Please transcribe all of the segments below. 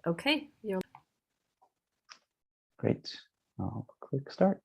Okay, you're Great. I'll click start.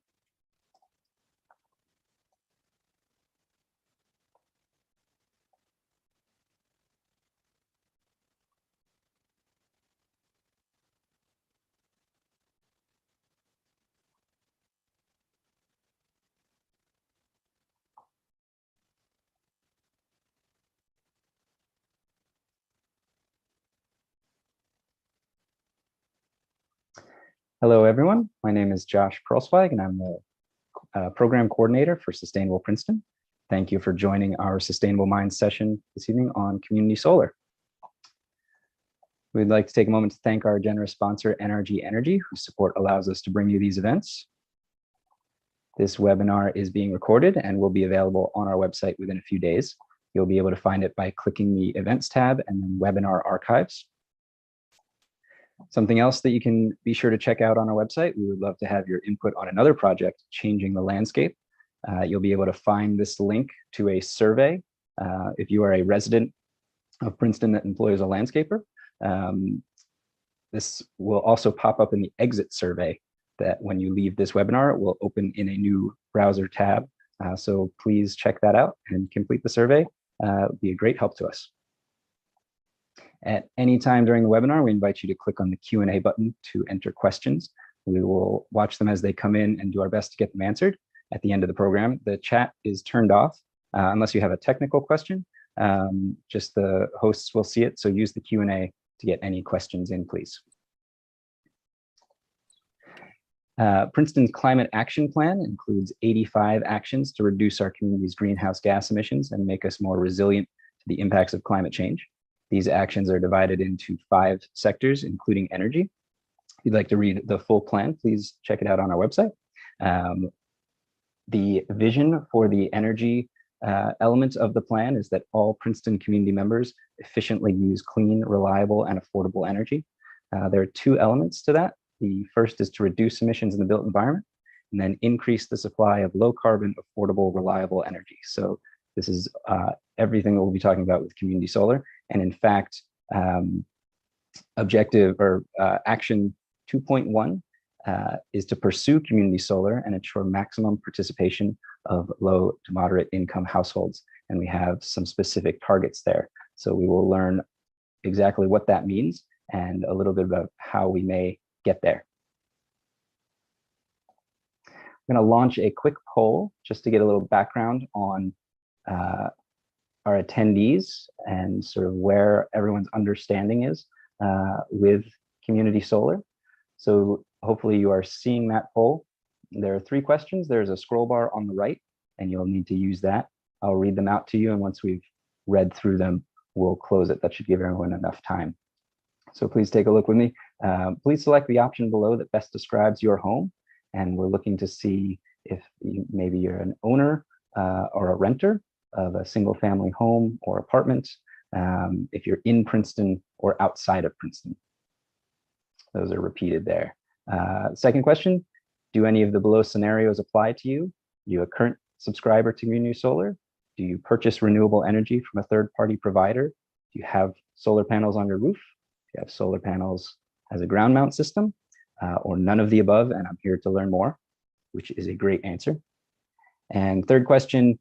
Hello, everyone. My name is Josh Perlsweig, and I'm the program coordinator for Sustainable Princeton. Thank you for joining our Sustainable Minds session this evening on community solar. We'd like to take a moment to thank our generous sponsor, NRG Energy, whose support allows us to bring you these events. This webinar is being recorded and will be available on our website within a few days. You'll be able to find it by clicking the Events tab and then Webinar Archives. Something else that you can be sure to check out on our website, we would love to have your input on another project, Changing the Landscape. You'll be able to find this link to a survey if you are a resident of Princeton that employs a landscaper. This will also pop up in the exit survey that when you leave this webinar, it will open in a new browser tab. So please check that out and complete the survey. It would be a great help to us. At any time during the webinar, we invite you to click on the Q&A button to enter questions. We will watch them as they come in and do our best to get them answered. At the end of the program, the chat is turned off unless you have a technical question. Just the hosts will see it, so use the Q&A to get any questions in, please. Princeton's Climate Action Plan includes 85 actions to reduce our community's greenhouse gas emissions and make us more resilient to the impacts of climate change. These actions are divided into 5 sectors, including energy. If you'd like to read the full plan, please check it out on our website. The vision for the energy element of the plan is that all Princeton community members efficiently use clean, reliable, and affordable energy. There are 2 elements to that. The first is to reduce emissions in the built environment, and then increase the supply of low carbon, affordable, reliable energy. So this is everything that we'll be talking about with community solar. And in fact, objective or action 2.1 is to pursue community solar and ensure maximum participation of low to moderate income households. And we have some specific targets there. So we will learn exactly what that means and a little bit about how we may get there. I'm going to launch a quick poll just to get a little background on our attendees and sort of where everyone's understanding is with community solar. So hopefully you are seeing that poll. There are 3 questions. There's a scroll bar on the right, and you'll need to use that. I'll read them out to you, and once we've read through them, we'll close it. That should give everyone enough time. So please take a look with me. Please select the option below that best describes your home. And we're looking to see if maybe you're an owner or a renter of a single family home or apartment, if you're in Princeton or outside of Princeton. Those are repeated there. Second question, do any of the below scenarios apply to you? Are you a current subscriber to community solar? Do you purchase renewable energy from a third-party provider? Do you have solar panels on your roof? Do you have solar panels as a ground mount system? Or none of the above, and I'm here to learn more, which is a great answer. And third question,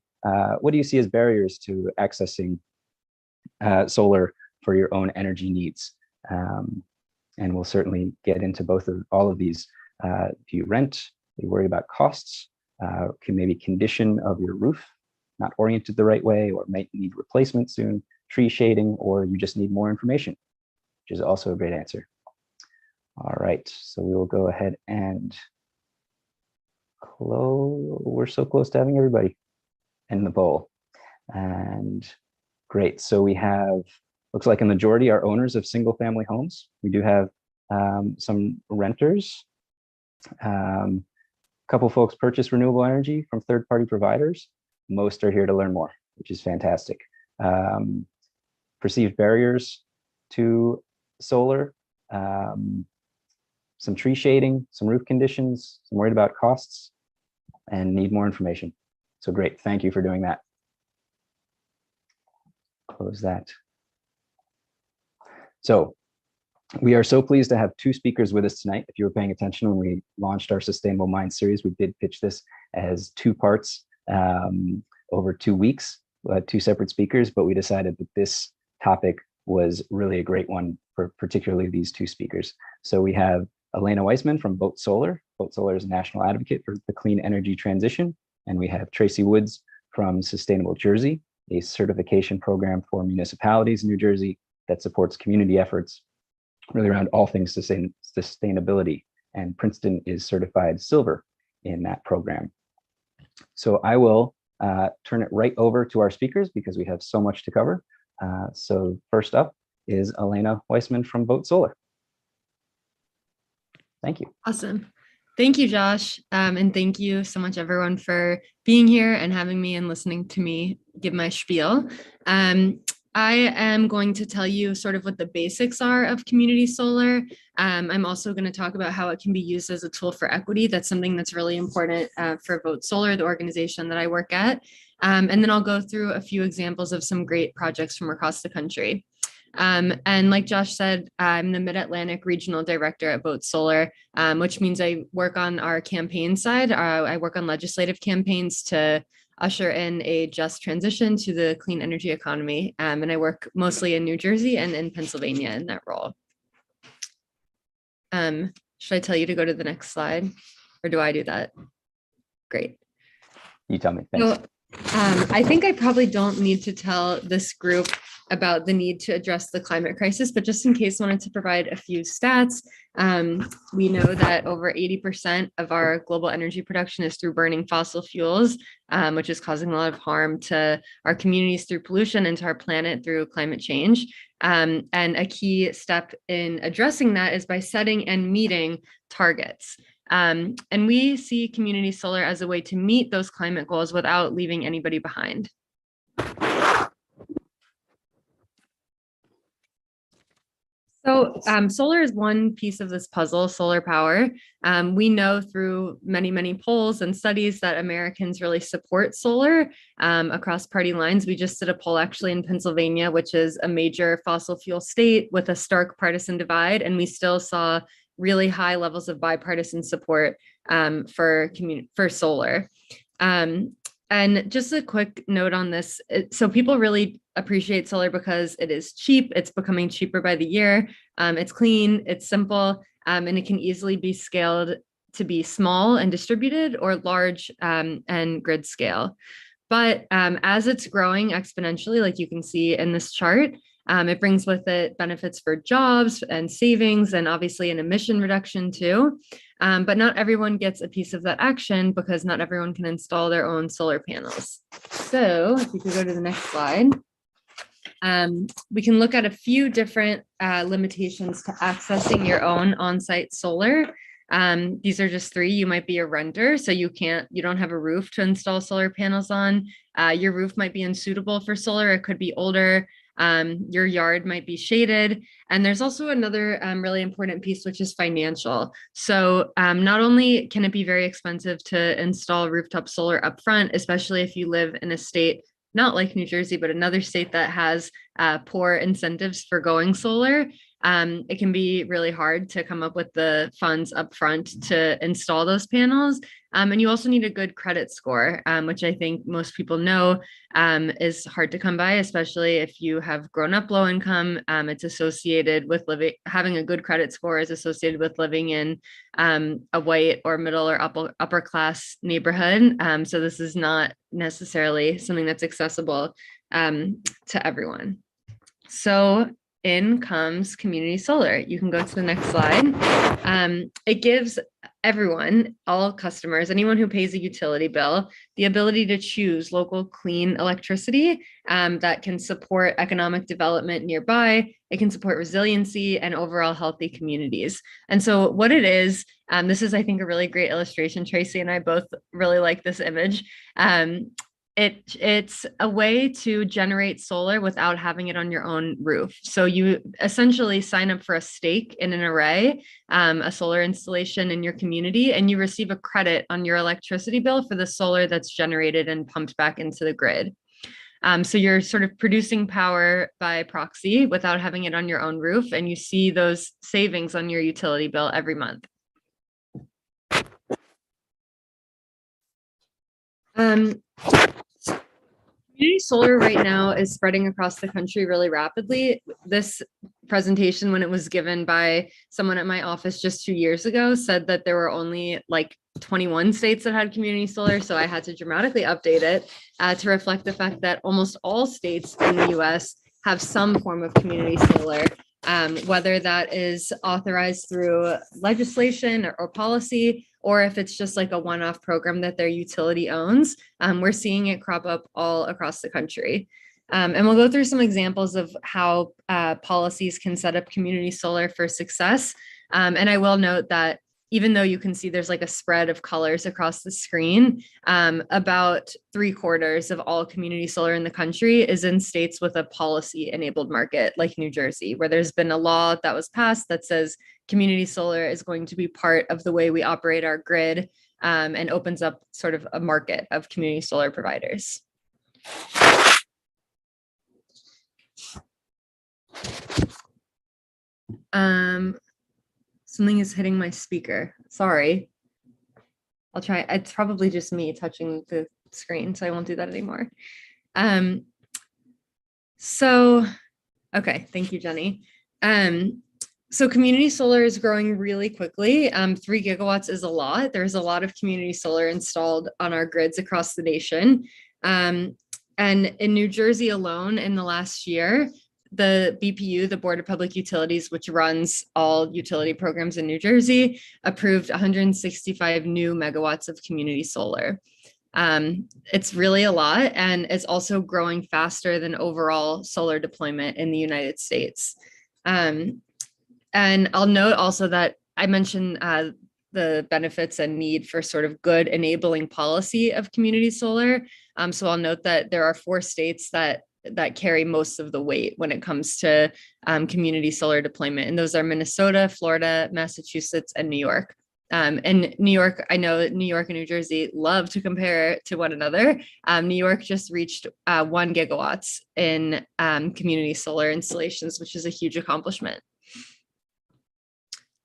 what do you see as barriers to accessing solar for your own energy needs? And we'll certainly get into all of these. Do you rent? Are you worried about costs? Can maybe condition of your roof not oriented the right way, or might need replacement soon, tree shading, or you just need more information, which is also a great answer. All right, so we will go ahead and close. We're so close to having everybody in the poll. And great, so we have, looks like a majority are owners of single family homes. We do have some renters. A couple folks purchase renewable energy from third-party providers. Most are here to learn more, which is fantastic. Perceived barriers to solar, some tree shading, some roof conditions, some worried about costs, and need more information. So great, thank you for doing that. Close that. So We are so pleased to have two speakers with us tonight. If you were paying attention when we launched our Sustainable Mind series, we did pitch this as two parts over 2 weeks, two separate speakers, but we decided that this topic was really a great one for particularly these two speakers. So we have Elena Weissmann from Boat Solar. Boat Solar is a national advocate for the clean energy transition. And we have Tracy Woods from Sustainable Jersey, a certification program for municipalities in New Jersey that supports community efforts really around all things sustainability. And Princeton is certified silver in that program. So I will turn it right over to our speakers because we have so much to cover. So first up is Elena Weissmann from Boat Solar. Thank you. Awesome. Thank you, Josh. And thank you so much, everyone, for being here and having me and listening to me give my spiel. I am going to tell you sort of what the basics are of community solar. I'm also going to talk about how it can be used as a tool for equity. That's something that's really important for Boat Solar, the organization that I work at. And then I'll go through a few examples of some great projects from across the country. And like Josh said, I'm the Mid-Atlantic Regional Director at Boat Solar, which means I work on our campaign side. I work on legislative campaigns to usher in a just transition to the clean energy economy. And I work mostly in New Jersey and in Pennsylvania in that role. Should I tell you to go to the next slide, or do I do that? Great. You tell me. Thanks. So, I think I probably don't need to tell this group about the need to address the climate crisis, but just in case, I wanted to provide a few stats. We know that over 80% of our global energy production is through burning fossil fuels, which is causing a lot of harm to our communities through pollution and to our planet through climate change. And a key step in addressing that is by setting and meeting targets. And we see community solar as a way to meet those climate goals without leaving anybody behind. So solar is one piece of this puzzle, solar power. We know through many, many polls and studies that Americans really support solar across party lines. We just did a poll actually in Pennsylvania, which is a major fossil fuel state with a stark partisan divide, and we still saw really high levels of bipartisan support for solar. And just a quick note on this. So people really appreciate solar because it is cheap. It's becoming cheaper by the year. It's clean, it's simple, and it can easily be scaled to be small and distributed or large and grid scale. But as it's growing exponentially, like you can see in this chart, it brings with it benefits for jobs and savings and obviously an emission reduction too. But not everyone gets a piece of that action because not everyone can install their own solar panels. So if you could go to the next slide, we can look at a few different limitations to accessing your own on-site solar. These are just three. You might be a renter, so you don't have a roof to install solar panels on. Your roof might be unsuitable for solar. It could be older. Your yard might be shaded. And there's also another really important piece, which is financial. So not only can it be very expensive to install rooftop solar upfront, especially if you live in a state not like New Jersey, but another state that has poor incentives for going solar, it can be really hard to come up with the funds upfront to install those panels. And you also need a good credit score, which I think most people know is hard to come by, especially if you have grown up low income. It's associated with having a good credit score is associated with living in a white or middle or upper class neighborhood. So this is not necessarily something that's accessible to everyone. So in comes community solar. You can go to the next slide. It gives everyone, all customers, anyone who pays a utility bill, the ability to choose local clean electricity that can support economic development nearby. It can support resiliency and overall healthy communities. And so what it is, this is, I think, a really great illustration. Tracy and I both really like this image. It's a way to generate solar without having it on your own roof. So you essentially sign up for a stake in an array, a solar installation in your community, and you receive a credit on your electricity bill for the solar that's generated and pumped back into the grid. So you're sort of producing power by proxy without having it on your own roof, and you see those savings on your utility bill every month. Community solar right now is spreading across the country really rapidly. This presentation, when it was given by someone at my office just 2 years ago, said that there were only like 21 states that had community solar. So I had to dramatically update it to reflect the fact that almost all states in the US have some form of community solar, whether that is authorized through legislation or policy, or if it's just like a one-off program that their utility owns. We're seeing it crop up all across the country. And we'll go through some examples of how policies can set up community solar for success. And I will note that even though you can see there's like a spread of colors across the screen, about 3/4 of all community solar in the country is in states with a policy enabled market like New Jersey, where there's been a law that was passed that says community solar is going to be part of the way we operate our grid, and opens up sort of a market of community solar providers. Something is hitting my speaker. Sorry. I'll try. It's probably just me touching the screen, so I won't do that anymore. Okay, thank you, Jenny. So community solar is growing really quickly. 3 gigawatts is a lot. There's a lot of community solar installed on our grids across the nation. And in New Jersey alone, in the last year, the BPU, the Board of Public Utilities, which runs all utility programs in New Jersey, approved 165 new megawatts of community solar. It's really a lot, and it's also growing faster than overall solar deployment in the United States. And I'll note also that I mentioned the benefits and need for sort of good enabling policy of community solar. So I'll note that there are 4 states that carry most of the weight when it comes to community solar deployment. And those are Minnesota, Florida, Massachusetts, and New York. And New York, I know New York and New Jersey love to compare to one another. New York just reached 1 gigawatts in community solar installations, which is a huge accomplishment.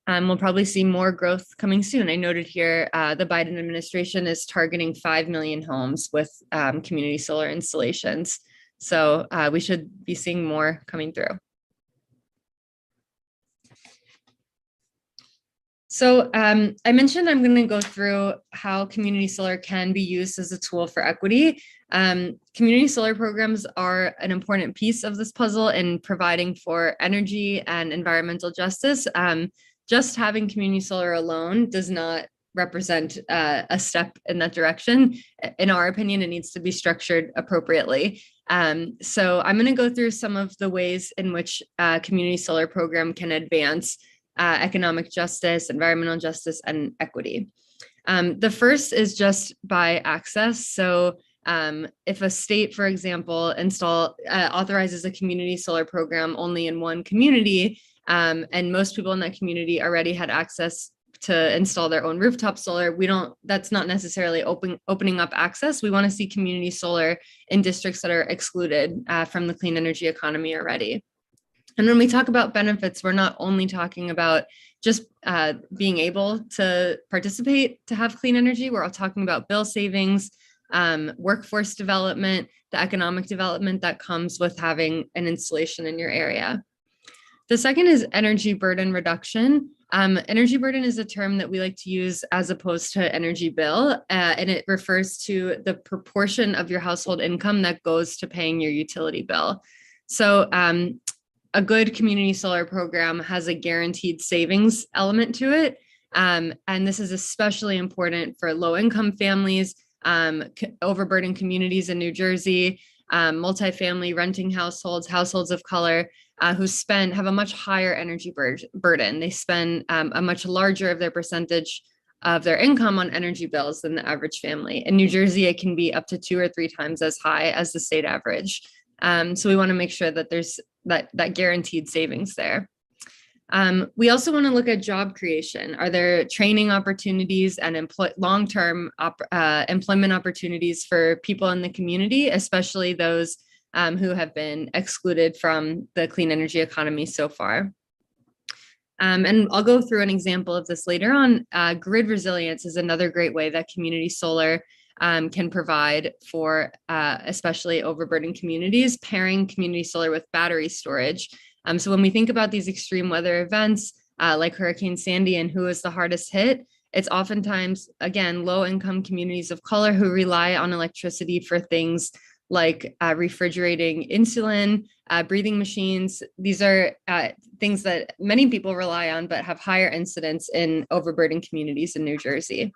We'll probably see more growth coming soon. I noted here the Biden administration is targeting 5 million homes with community solar installations. So we should be seeing more coming through. So I mentioned I'm going to go through how community solar can be used as a tool for equity. Community solar programs are an important piece of this puzzle in providing for energy and environmental justice. Just having community solar alone does not represent a step in that direction. In our opinion, it needs to be structured appropriately. So I'm going to go through some of the ways in which community solar program can advance economic justice, environmental justice, and equity. The first is just by access. So if a state, for example, authorizes a community solar program only in one community, and most people in that community already had access to install their own rooftop solar, that's not necessarily opening up access. We want to see community solar in districts that are excluded from the clean energy economy already. And when we talk about benefits, we're not only talking about just being able to participate to have clean energy, we're all talking about bill savings, workforce development, the economic development that comes with having an installation in your area. The second is energy burden reduction. Energy burden is a term that we like to use as opposed to energy bill, and it refers to the proportion of your household income that goes to paying your utility bill. So a good community solar program has a guaranteed savings element to it, and this is especially important for low-income families, overburdened communities in New Jersey, multifamily renting households of color, who have a much higher energy burden. They spend a much larger of their percentage of their income on energy bills than the average family. In New Jersey, it can be up to 2 or 3 times as high as the state average. So we want to make sure that there's that guaranteed savings there. We also want to look at job creation. Are there training opportunities and long-term employment opportunities for people in the community, especially those who have been excluded from the clean energy economy so far. And I'll go through an example of this later on. Grid resilience is another great way that community solar can provide for especially overburdened communities, pairing community solar with battery storage. So when we think about these extreme weather events like Hurricane Sandy and who is the hardest hit, it's oftentimes, again, low-income communities of color who rely on electricity for things like refrigerating insulin, breathing machines. These are things that many people rely on, but have higher incidence in overburdened communities in New Jersey.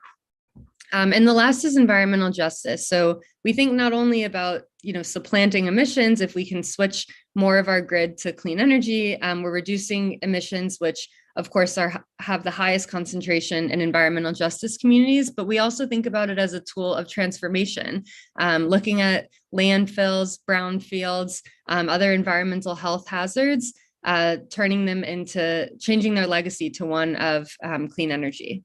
And the last is environmental justice. So we think not only about, supplanting emissions, if we can switch more of our grid to clean energy, we're reducing emissions, which of course have the highest concentration in environmental justice communities, but we also think about it as a tool of transformation, looking at landfills, brownfields, other environmental health hazards, turning them into changing their legacy to one of clean energy.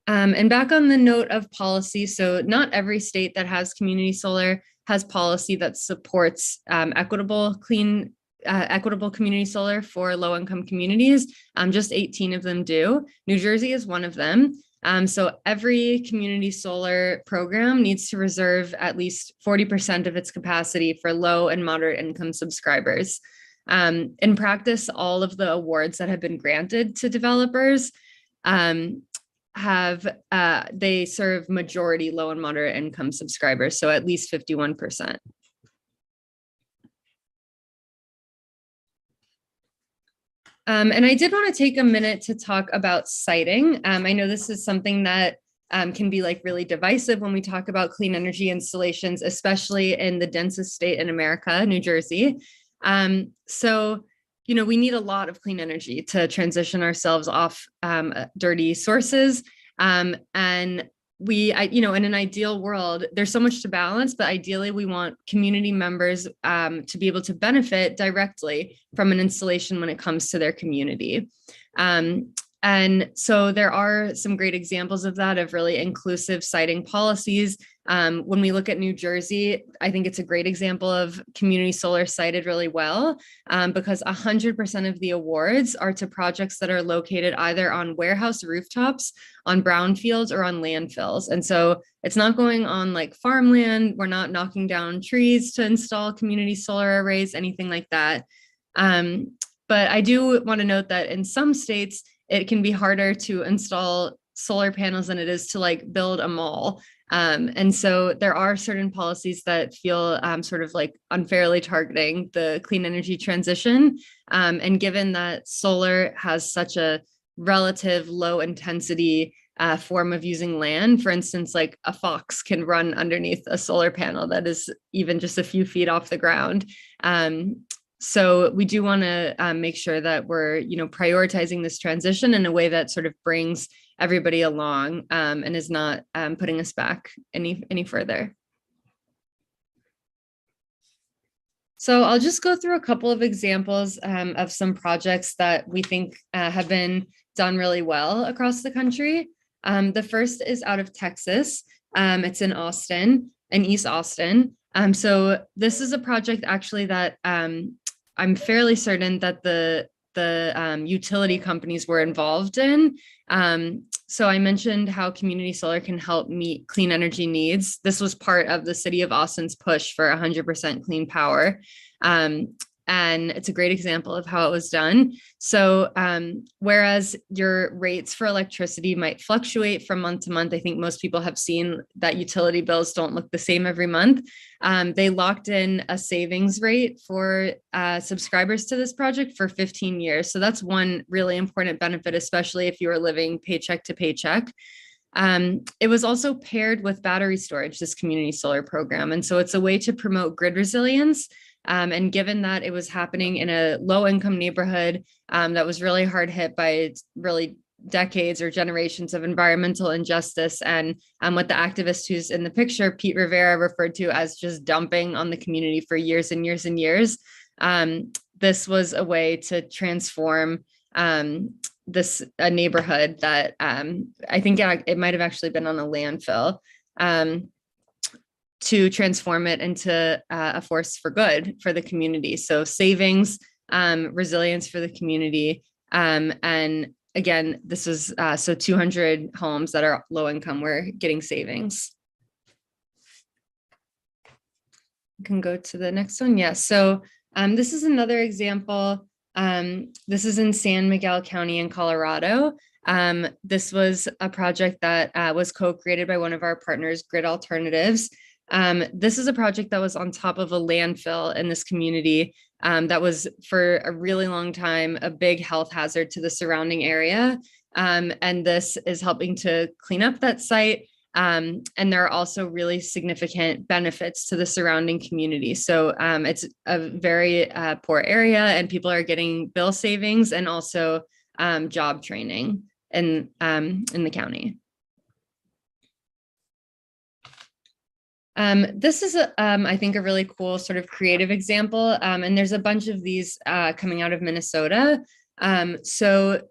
And back on the note of policy, so not every state that has community solar has policy that supports equitable community solar for low-income communities. Just 18 of them do. New Jersey is one of them. So every community solar program needs to reserve at least 40% of its capacity for low and moderate income subscribers. In practice, all of the awards that have been granted to developers they serve majority low and moderate income subscribers, so at least 51%. And I did want to take a minute to talk about siting. I know this is something that can be really divisive when we talk about clean energy installations, especially in the densest state in America, New Jersey. So we need a lot of clean energy to transition ourselves off dirty sources. And in an ideal world, there's so much to balance, but ideally we want community members to be able to benefit directly from an installation when it comes to their community. And so there are some great examples of that, of really inclusive siting policies. When we look at New Jersey, I think it's a great example of community solar sited really well, because 100% of the awards are to projects that are located either on warehouse rooftops, on brownfields, or on landfills. And so it's not going on farmland. We're not knocking down trees to install community solar arrays, anything like that. But I do want to note that in some states, it can be harder to install solar panels than it is to build a mall. And so there are certain policies that feel sort of unfairly targeting the clean energy transition. And given that solar has such a relative low intensity form of using land, for instance, a fox can run underneath a solar panel that is even just a few feet off the ground. So we do want to make sure that we're, prioritizing this transition in a way that sort of brings everybody along and is not putting us back any further. So I'll just go through a couple of examples of some projects that we think have been done really well across the country. The first is out of Texas. It's in Austin, in East Austin. So this is a project actually that I'm fairly certain that the utility companies were involved in. So I mentioned how community solar can help meet clean energy needs. This was part of the city of Austin's push for 100% clean power. And it's a great example of how it was done. So whereas your rates for electricity might fluctuate from month to month, I think most people have seen that utility bills don't look the same every month. They locked in a savings rate for subscribers to this project for 15 years. So that's one really important benefit, especially if you are living paycheck to paycheck. It was also paired with battery storage, this community solar program. And so it's a way to promote grid resilience. And given that it was happening in a low-income neighborhood that was really hard hit by really decades or generations of environmental injustice, and what the activist who's in the picture, Pete Rivera, referred to as just dumping on the community for years and years and years, this was a way to transform a neighborhood that I think it might have actually been on a landfill, to transform it into a force for good for the community. So savings, resilience for the community. And again, this was so 200 homes that are low income were getting savings. You can go to the next one. Yeah. So this is another example. This is in San Miguel County in Colorado. This was a project that was co-created by one of our partners, Grid Alternatives. This is a project that was on top of a landfill in this community that was for a really long time a big health hazard to the surrounding area. And this is helping to clean up that site. And there are also really significant benefits to the surrounding community. So it's a very poor area, and people are getting bill savings and also job training in the county. This is, I think, a really cool sort of creative example. And there's a bunch of these coming out of Minnesota. So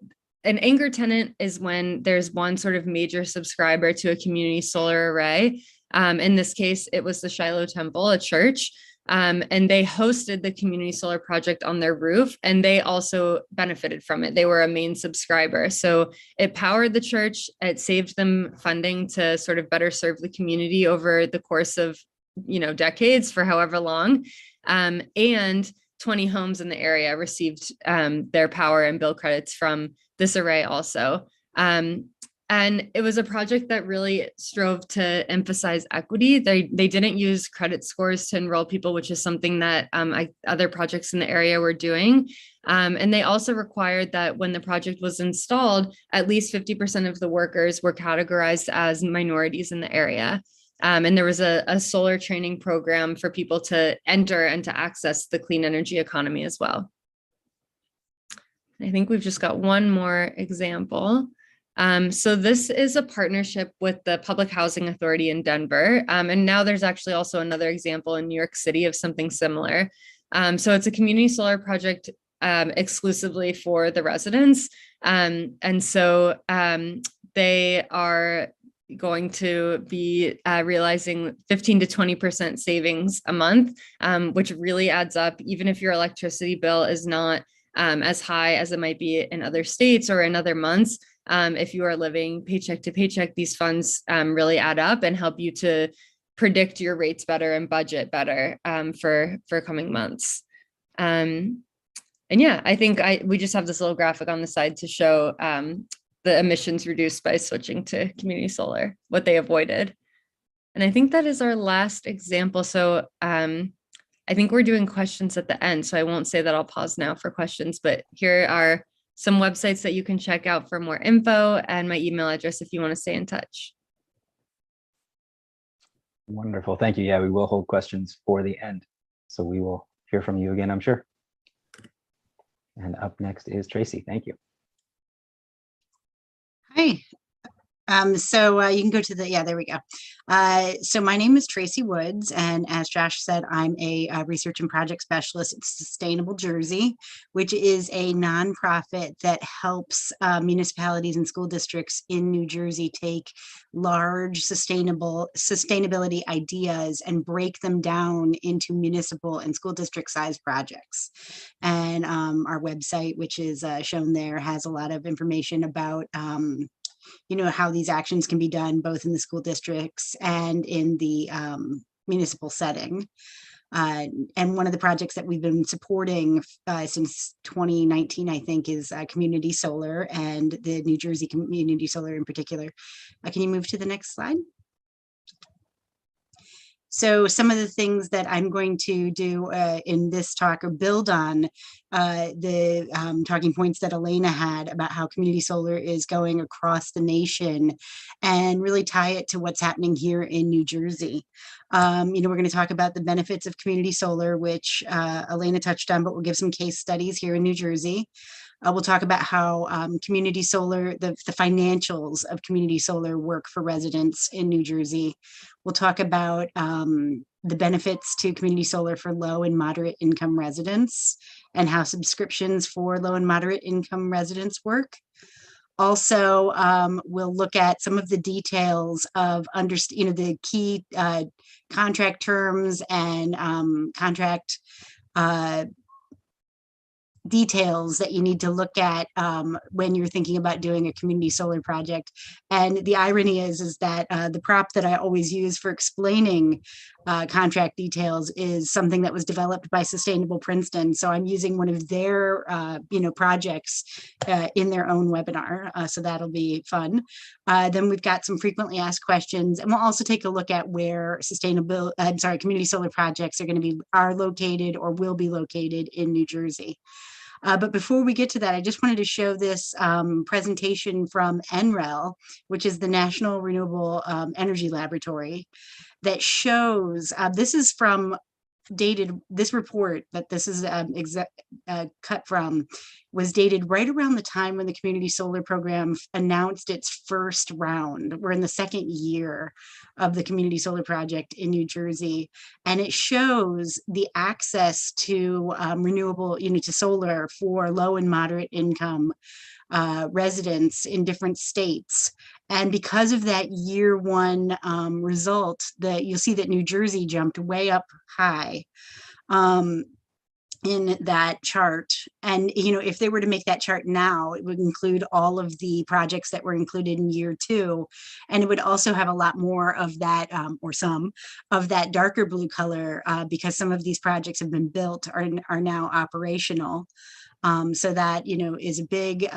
an anchor tenant is when there's one sort of major subscriber to a community solar array. In this case, it was the Shiloh Temple, a church. And they hosted the community solar project on their roof, and they also benefited from it. They were a main subscriber. So it powered the church. It saved them funding to sort of better serve the community over the course of, decades, for however long. And 20 homes in the area received their power and bill credits from this array also. And it was a project that really strove to emphasize equity. They didn't use credit scores to enroll people, which is something that other projects in the area were doing. And they also required that when the project was installed, at least 50% of the workers were categorized as minorities in the area. And there was a solar training program for people to enter and to access the clean energy economy as well. I think we've just got one more example. So this is a partnership with the Public Housing Authority in Denver. And now there's actually also another example in New York City of something similar. So it's a community solar project exclusively for the residents. And so they are going to be realizing 15 to 20% savings a month, which really adds up, even if your electricity bill is not as high as it might be in other states or in other months. If you are living paycheck to paycheck, these funds really add up and help you to predict your rates better and budget better for coming months. And yeah, I think we just have this little graphic on the side to show the emissions reduced by switching to community solar, what they avoided. And I think that is our last example. So I think we're doing questions at the end, so I won't say that. I'll pause now for questions, but here are some websites that you can check out for more info and my email address if you want to stay in touch. Wonderful. Thank you. Yeah, we will hold questions for the end. So we will hear from you again, I'm sure. And up next is Tracy. Thank you. Hi. So you can go to the, there we go. So my name is Tracy Woods, and as Josh said, I'm a research and project specialist at Sustainable Jersey, which is a nonprofit that helps municipalities and school districts in New Jersey take large sustainability ideas and break them down into municipal and school district size projects. And our website, which is shown there, has a lot of information about how these actions can be done both in the school districts and in the municipal setting. And one of the projects that we've been supporting since 2019, I think, is Community Solar, and the New Jersey Community Solar in particular. Can you move to the next slide? So some of the things that I'm going to do in this talk or build on the talking points that Elena had about how community solar is going across the nation, and really tie it to what's happening here in New Jersey. We're going to talk about the benefits of community solar, which Elena touched on, but we'll give some case studies here in New Jersey. We'll talk about how community solar, the financials of community solar work for residents in New Jersey. We'll talk about the benefits to community solar for low and moderate income residents and how subscriptions for low and moderate income residents work. Also, we'll look at some of the details of the key contract terms and contract details that you need to look at when you're thinking about doing a community solar project. And the irony is that the prop that I always use for explaining contract details is something that was developed by Sustainable Princeton. So I'm using one of their projects in their own webinar. So that'll be fun. Then we've got some frequently asked questions, and we'll also take a look at where community solar projects are located or will be located in New Jersey. But before we get to that, I just wanted to show this presentation from NREL, which is the National Renewable Energy Laboratory, that shows, this is from this report that this is cut from was dated right around the time when the community solar program announced its first round. We're in the second year of the community solar project in New Jersey, and it shows the access to renewable, to solar for low and moderate income residents in different states. And because of that year one result, you'll see that New Jersey jumped way up high in that chart. And if they were to make that chart now, it would include all of the projects that were included in year two, and it would also have a lot more of that, or some of that darker blue color, because some of these projects have been built, are now operational. So that is a big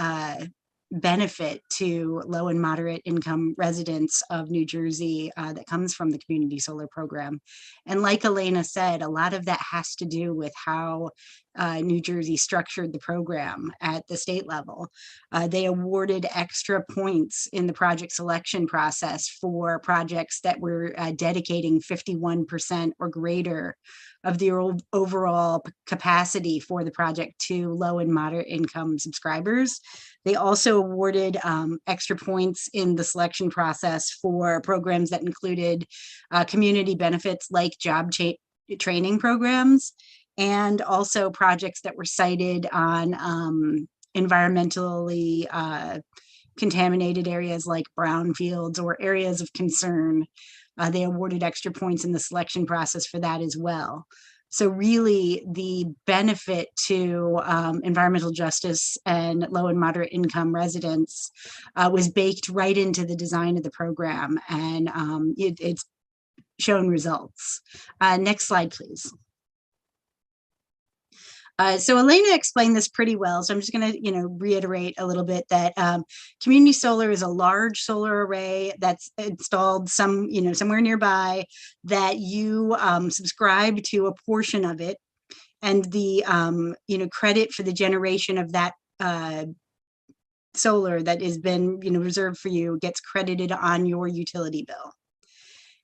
benefit to low and moderate income residents of New Jersey that comes from the community solar program. And like Elena said, a lot of that has to do with how New Jersey structured the program at the state level. They awarded extra points in the project selection process for projects that were dedicating 51% or greater of the overall capacity for the project to low and moderate income subscribers. They also awarded extra points in the selection process for programs that included community benefits like job training programs, and also projects that were cited on environmentally contaminated areas like brownfields or areas of concern. They awarded extra points in the selection process for that as well. So really the benefit to environmental justice and low and moderate income residents was baked right into the design of the program, and it's shown results. Next slide, please. So Elena explained this pretty well, so I'm just going to, reiterate a little bit that community solar is a large solar array that's installed somewhere nearby, that you subscribe to a portion of it, and the credit for the generation of that solar that has been reserved for you gets credited on your utility bill.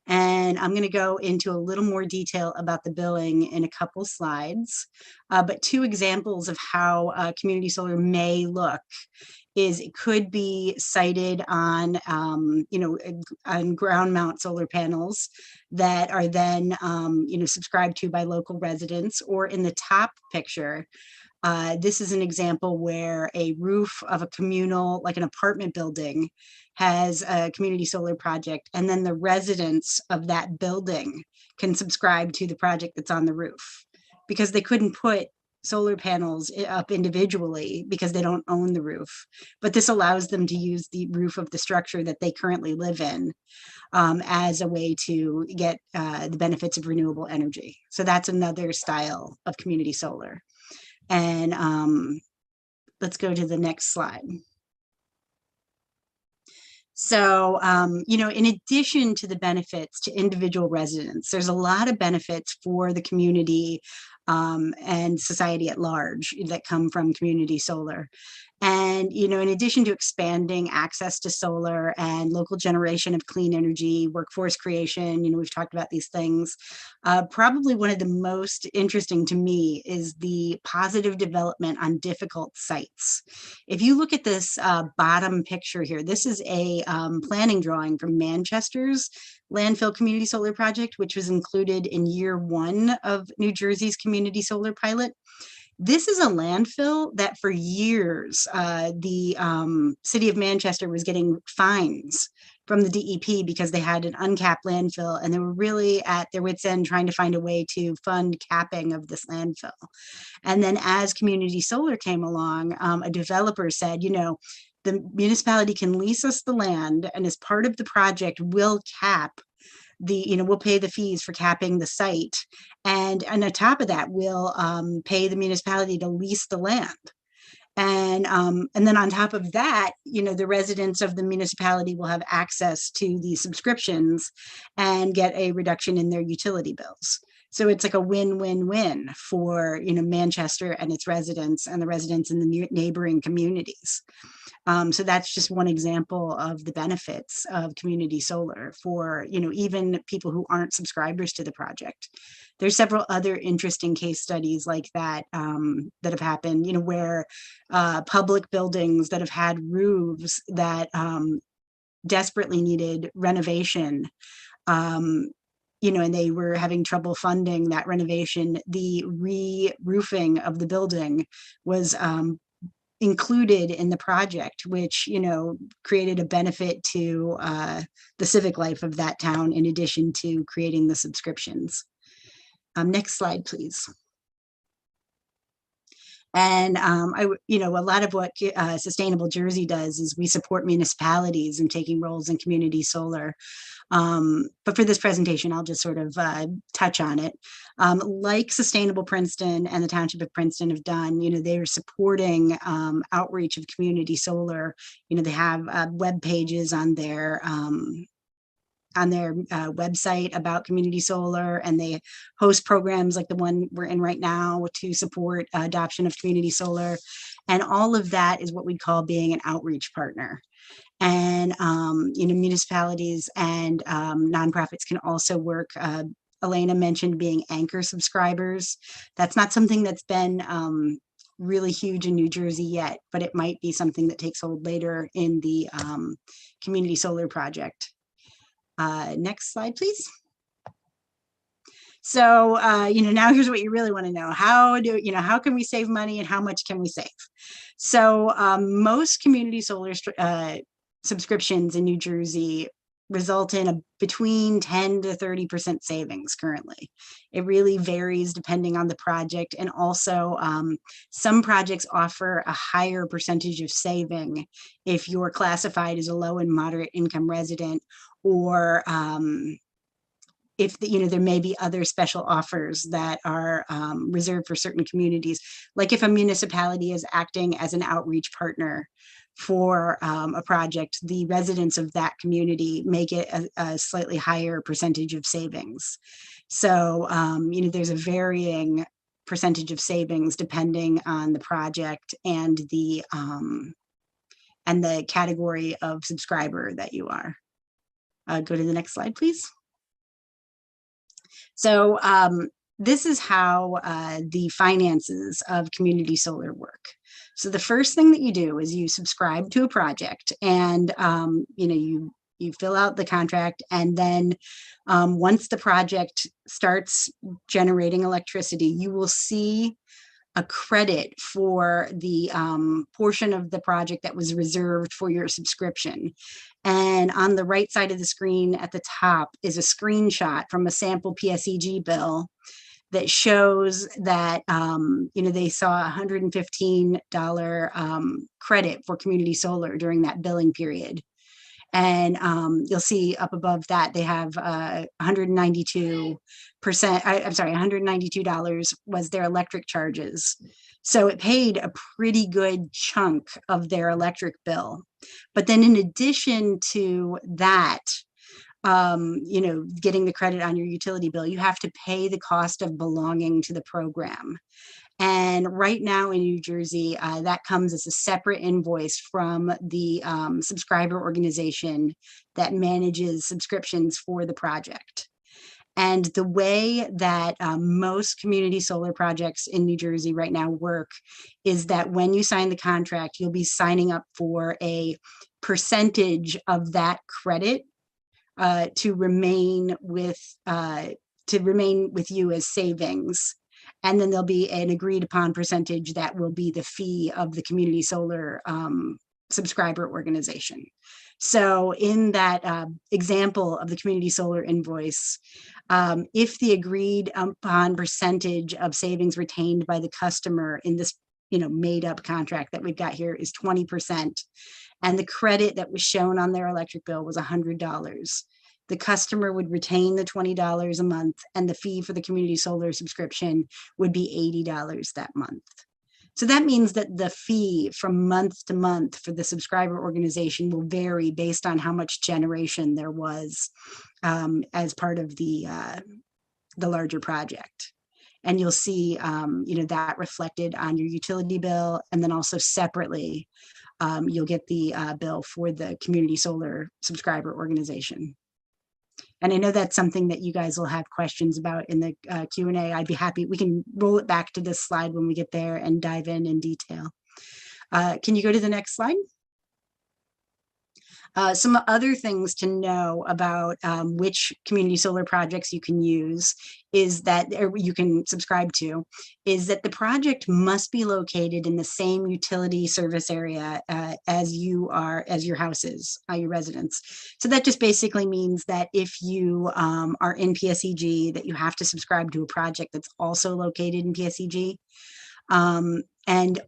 And I'm going to go into a little more detail about the billing in a couple slides. But two examples of how community solar may look is it could be sited on, on ground mount solar panels that are then, subscribed to by local residents. Or in the top picture, this is an example where a roof of a communal, like an apartment building, has a community solar project, and then the residents of that building can subscribe to the project that's on the roof, because they couldn't put solar panels up individually because they don't own the roof. But this allows them to use the roof of the structure that they currently live in as a way to get the benefits of renewable energy. So that's another style of community solar. And let's go to the next slide. So, in addition to the benefits to individual residents, there's a lot of benefits for the community and society at large that come from community solar. And, you know, in addition to expanding access to solar and local generation of clean energy, workforce creation, you know, we've talked about these things. Probably one of the most interesting to me is the positive development on difficult sites. If you look at this bottom picture here, this is a planning drawing from Manchester's landfill community solar project, which was included in year 1 of New Jersey's community solar pilot. This is a landfill that for years, the city of Manchester was getting fines from the DEP because they had an uncapped landfill, and they were really at their wits' end trying to find a way to fund capping of this landfill. And then as community solar came along, a developer said, you know, the municipality can lease us the land, and as part of the project, we'll cap we'll pay the fees for capping the site. And on top of that, we'll pay the municipality to lease the land. And then on top of that, you know, the residents of the municipality will have access to the subscriptions and get a reduction in their utility bills. So it's like a win-win-win for, you know, Manchester and its residents and the residents in the neighboring communities. So that's just one example of the benefits of community solar for, you know, even people who aren't subscribers to the project. There's several other interesting case studies like that that have happened, you know, where public buildings that have had roofs that desperately needed renovation, you know, and they were having trouble funding that renovation. The re-roofing of the building was included in the project, which, you know, created a benefit to the civic life of that town, in addition to creating the subscriptions. Next slide, please. And you know, a lot of what Sustainable Jersey does is we support municipalities in taking roles in community solar. But for this presentation, I'll just sort of touch on it. Like Sustainable Princeton and the Township of Princeton have done, you know, they're supporting outreach of community solar. You know, they have web pages on their website about community solar, and they host programs like the one we're in right now to support adoption of community solar. And all of that is what we call being an outreach partner. And, you know, municipalities and nonprofits can also work. Elena mentioned being anchor subscribers. That's not something that's been really huge in New Jersey yet, but it might be something that takes hold later in the community solar project. Next slide, please. So, you know, now here's what you really want to know. How can we save money and how much can we save? So most community solar subscriptions in New Jersey result in between 10 to 30% savings currently. It really varies depending on the project. And also some projects offer a higher percentage of saving if you're classified as a low and moderate income resident, or if you know, there may be other special offers that are reserved for certain communities. Like if a municipality is acting as an outreach partner for a project, the residents of that community may get a slightly higher percentage of savings. So, you know, there's a varying percentage of savings depending on the project and the category of subscriber that you are. Go to the next slide, please. So this is how the finances of community solar work. So the first thing that you do is you subscribe to a project, and you know, you fill out the contract, and then once the project starts generating electricity, you will see a credit for the portion of the project that was reserved for your subscription. And on the right side of the screen at the top is a screenshot from a sample PSEG bill that shows that you know, they saw $115 credit for community solar during that billing period. And you'll see up above that they have $192 was their electric charges. So it paid a pretty good chunk of their electric bill. But then in addition to that, you know, getting the credit on your utility bill. You have to pay the cost of belonging to the program. And right now in New Jersey, that comes as a separate invoice from the subscriber organization that manages subscriptions for the project. And the way that most community solar projects in New Jersey right now work is that when you sign the contract, you'll be signing up for a percentage of that credit to remain with you as savings. And then there'll be an agreed upon percentage that will be the fee of the community solar subscriber organization. So in that example of the community solar invoice, if the agreed upon percentage of savings retained by the customer in this, you know, made up contract that we've got here is 20%, and the credit that was shown on their electric bill was $100, the customer would retain the $20 a month, and the fee for the community solar subscription would be $80 that month. So that means that the fee from month to month for the subscriber organization will vary based on how much generation there was as part of the larger project. And you'll see, you know, that reflected on your utility bill, and then also separately, you'll get the bill for the community solar subscriber organization. And I know that's something that you guys will have questions about in the Q&A. I'd be happy, we can roll it back to this slide when we get there and dive in detail. Can you go to the next slide? Some other things to know about which community solar projects you can use is that, or you can subscribe to, is that the project must be located in the same utility service area as your house is, your residence. So that just basically means that if you are in PSEG, that you have to subscribe to a project that's also located in PSEG. And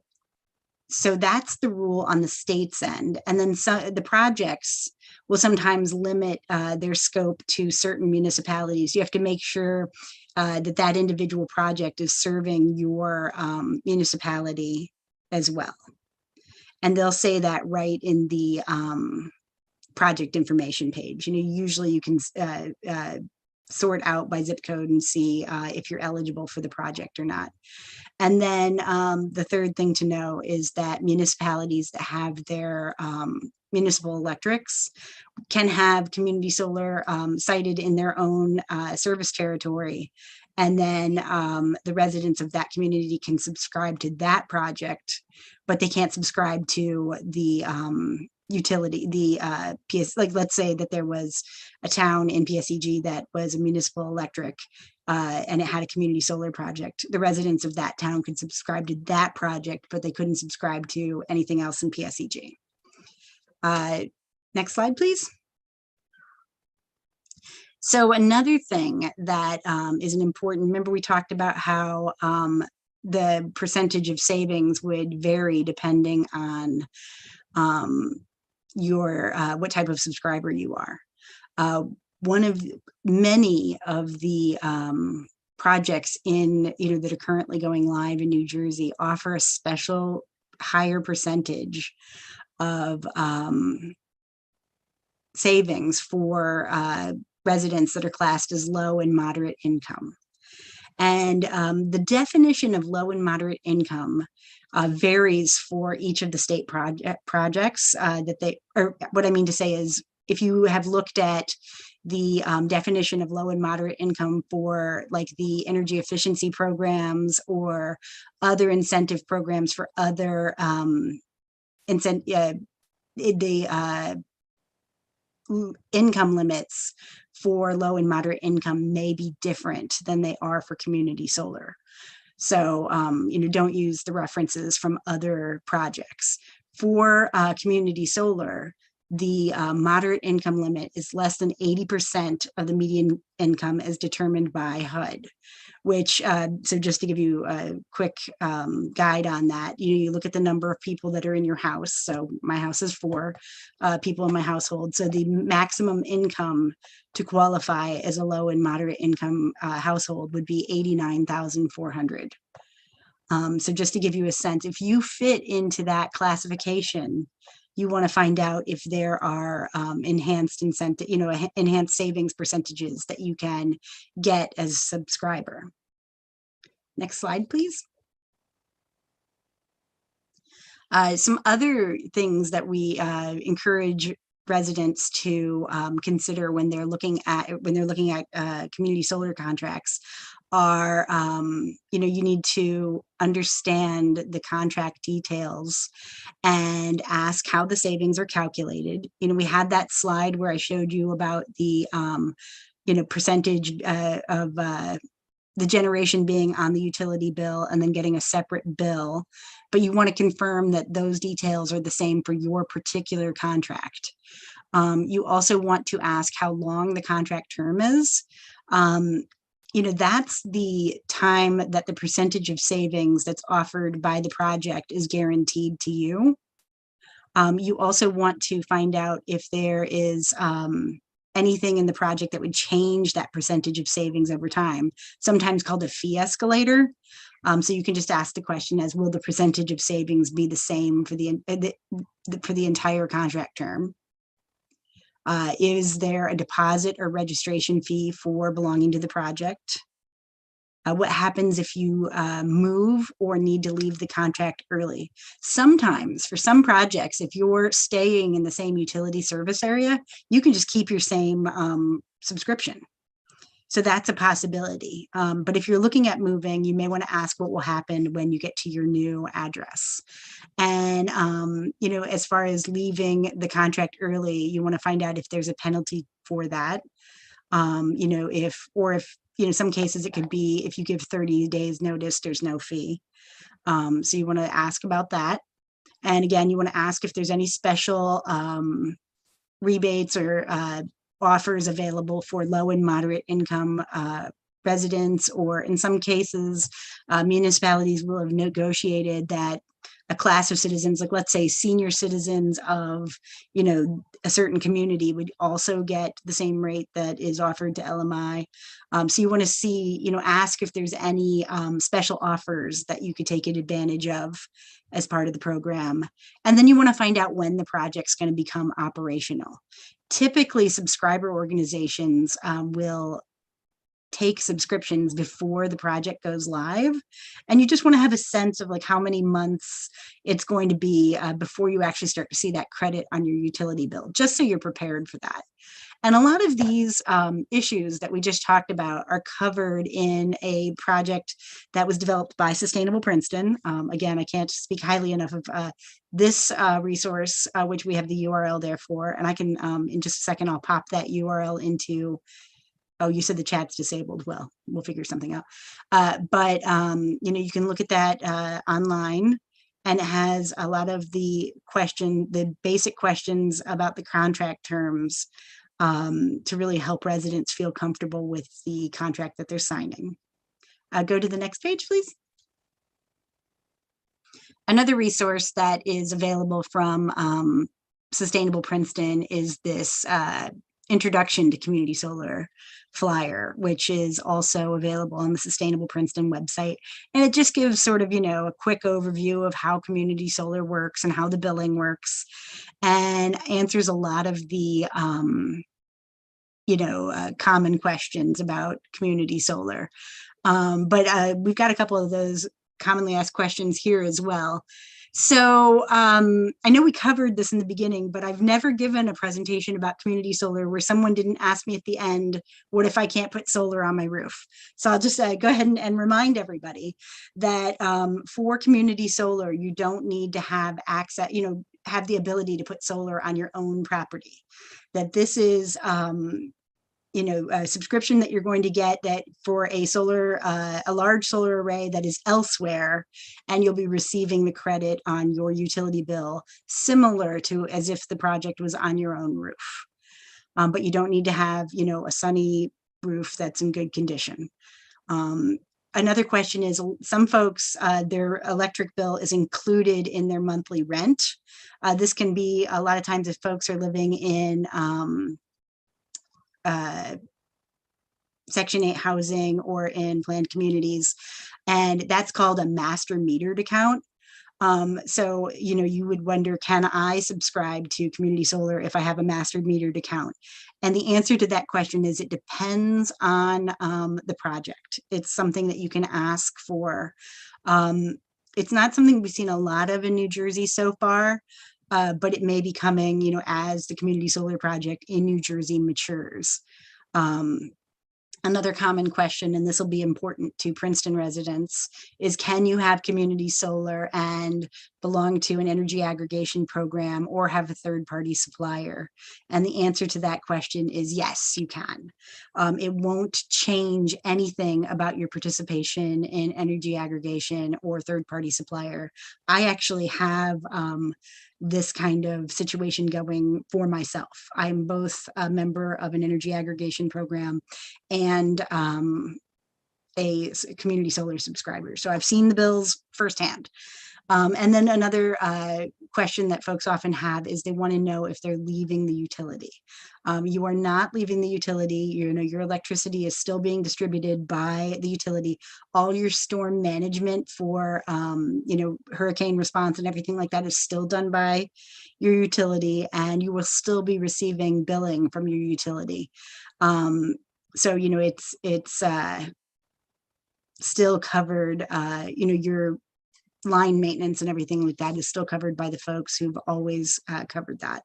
so that's the rule on the state's end. And then the projects will sometimes limit their scope to certain municipalities. You have to make sure that individual project is serving your municipality as well. And they'll say that right in the project information page. You know, usually you can sort out by zip code and see if you're eligible for the project or not. And then the third thing to know is that municipalities that have their municipal electrics can have community solar sited in their own service territory. And then the residents of that community can subscribe to that project, but they can't subscribe to the utility, the PS, like let's say that there was a town in PSEG that was a municipal electric and it had a community solar project. The residents of that town could subscribe to that project, but they couldn't subscribe to anything else in PSEG. Next slide, please. So another thing that is an important, remember we talked about how the percentage of savings would vary depending on your what type of subscriber you are. One of many of the projects in that are currently going live in New Jersey offer a special higher percentage of savings for residents that are classed as low and moderate income. And the definition of low and moderate income varies for each of the state projects that they, or what I mean to say is, if you have looked at the definition of low and moderate income for like the energy efficiency programs or other incentive programs for other income limits for low and moderate income may be different than they are for community solar. So, don't use the references from other projects. For community solar, the moderate income limit is less than 80% of the median income as determined by HUD, which, so just to give you a quick guide on that, you look at the number of people that are in your house. So my house is 4 people in my household. So the maximum income to qualify as a low and moderate income household would be $89,400. So just to give you a sense, if you fit into that classification, you want to find out if there are enhanced incentive, enhanced savings percentages that you can get as a subscriber. Next slide, please. Some other things that we encourage residents to consider when they're looking at community solar contracts are, you need to understand the contract details and ask how the savings are calculated. We had that slide where I showed you about the, percentage of the generation being on the utility bill and then getting a separate bill, but you want to confirm that those details are the same for your particular contract. You also want to ask how long the contract term is. That's the time that the percentage of savings that's offered by the project is guaranteed to you. You also want to find out if there is anything in the project that would change that percentage of savings over time, sometimes called a fee escalator. So you can just ask the question as, will the percentage of savings be the same for the entire contract term? Is there a deposit or registration fee for belonging to the project? What happens if you move or need to leave the contract early? Sometimes for some projects, if you're staying in the same utility service area, you can just keep your same subscription. So that's a possibility. But if you're looking at moving, you may want to ask what will happen when you get to your new address. And, as far as leaving the contract early, you want to find out if there's a penalty for that. If some cases it could be if you give 30 days notice, there's no fee. So you want to ask about that. And again, you want to ask if there's any special rebates or offers available for low and moderate income residents, or in some cases, municipalities will have negotiated that a class of citizens, like let's say senior citizens of, a certain community would also get the same rate that is offered to LMI. So you want to see, ask if there's any special offers that you could take advantage of as part of the program. And then you want to find out when the project's going to become operational. Typically, subscriber organizations will take subscriptions before the project goes live, and you just want to have a sense of like how many months it's going to be before you actually start to see that credit on your utility bill, just so you're prepared for that. And a lot of these issues that we just talked about are covered in a project that was developed by Sustainable Princeton. Again, I can't speak highly enough of this resource, which we have the URL there for, and I can in just a second I'll pop that URL into. Oh, you said the chat's disabled. Well, we'll figure something out. But you can look at that online, and it has a lot of the basic questions about the contract terms to really help residents feel comfortable with the contract that they're signing. Go to the next page, please. Another resource that is available from Sustainable Princeton is this Introduction to Community Solar flyer, which is also available on the Sustainable Princeton website. And it just gives sort of, a quick overview of how community solar works and how the billing works, and answers a lot of the, common questions about community solar. But we've got a couple of those commonly asked questions here as well. So I know we covered this in the beginning, but I've never given a presentation about community solar where someone didn't ask me at the end, what if I can't put solar on my roof? So I'll just go ahead and remind everybody that for community solar, you don't need to have access, have the ability to put solar on your own property. That this is a subscription that you're going to get that for a large solar array that is elsewhere, and you'll be receiving the credit on your utility bill, similar to as if the project was on your own roof. But you don't need to have, a sunny roof that's in good condition. Another question is, some folks, their electric bill is included in their monthly rent. This can be a lot of times if folks are living in Section 8 housing or in planned communities, and that's called a master metered account. So, you would wonder, can I subscribe to community solar if I have a master metered account? And the answer to that question is it depends on the project. It's something that you can ask for. It's not something we've seen a lot of in New Jersey so far, but it may be coming, as the community solar project in New Jersey matures. Another common question, and this will be important to Princeton residents, is can you have community solar and belong to an energy aggregation program or have a third-party supplier? And the answer to that question is yes, you can. It won't change anything about your participation in energy aggregation or third-party supplier. I actually have this kind of situation going for myself. I'm both a member of an energy aggregation program and a community solar subscriber. So I've seen the bills firsthand. And then another question that folks often have is they want to know if they're leaving the utility. You are not leaving the utility. Your electricity is still being distributed by the utility. All your storm management for, hurricane response and everything like that is still done by your utility, and you will still be receiving billing from your utility. So, it's still covered, your line maintenance and everything like that is still covered by the folks who've always covered that.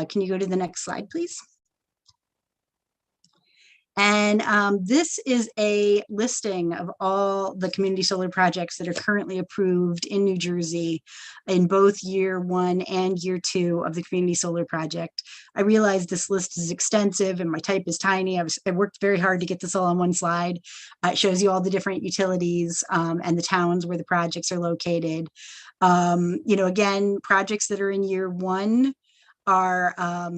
Can you go to the next slide, please? And this is a listing of all the community solar projects that are currently approved in New Jersey in both year 1 and year 2 of the community solar project. I realize this list is extensive and my type is tiny. I worked very hard to get this all on one slide. It shows you all the different utilities and the towns where the projects are located. Again, projects that are in year 1 are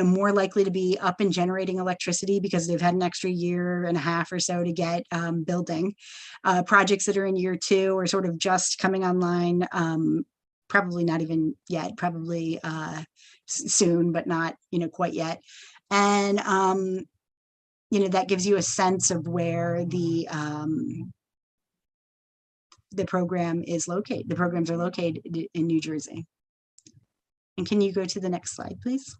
more likely to be up and generating electricity because they've had an extra year and a half or so to get building. Projects that are in year 2 are sort of just coming online, probably not even yet, probably soon, but not quite yet. And that gives you a sense of where the program is located. The programs are located in New Jersey. And can you go to the next slide, please?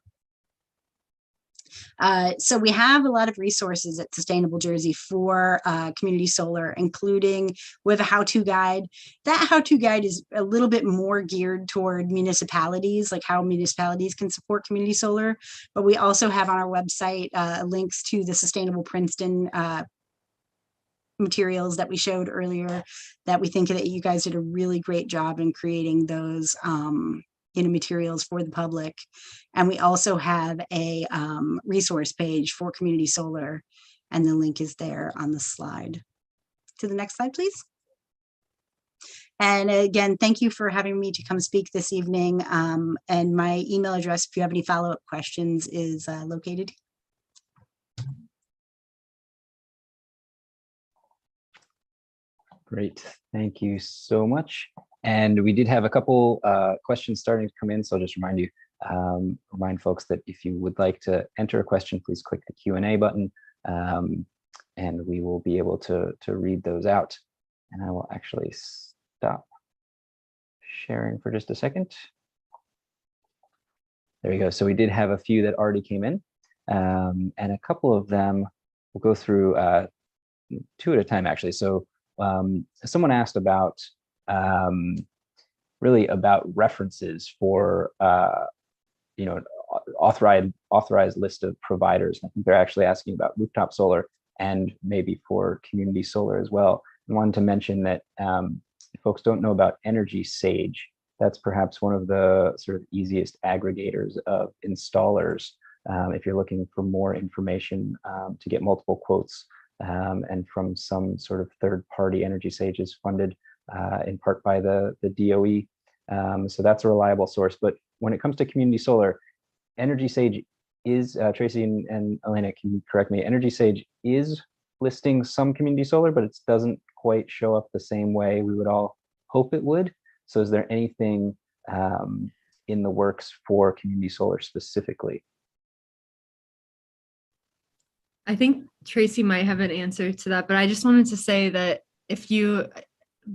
So we have a lot of resources at Sustainable Jersey for community solar, including we have a how-to guide. That how-to guide is a little bit more geared toward municipalities, like how municipalities can support community solar. But we also have on our website links to the Sustainable Princeton materials that we showed earlier, that we think that you guys did a really great job in creating those materials for the public. And we also have a resource page for community solar, and the link is there on the slide. To the next slide, please. And again, thank you for having me to come speak this evening. And my email address, if you have any follow-up questions, is located. Great, thank you so much. And we did have a couple questions starting to come in, so I'll just remind folks that if you would like to enter a question, please click the Q&A button, and we will be able to read those out. And I will actually stop sharing for just a second. There we go. So we did have a few that already came in, and a couple of them we'll go through 2 at a time, actually. So someone asked about really about references for authorized list of providers. I think they're actually asking about rooftop solar and maybe for community solar as well. I wanted to mention that if folks don't know about Energy Sage, that's perhaps one of the sort of easiest aggregators of installers if you're looking for more information to get multiple quotes. And from some sort of third-party. Energy Sage is funded in part by the DOE. So that's a reliable source. But when it comes to community solar, Energy Sage is, Tracy and Elena, can you correct me, Energy Sage is listing some community solar, but it doesn't quite show up the same way we would all hope it would. So is there anything in the works for community solar specifically? I think Tracy might have an answer to that, but I just wanted to say that if you,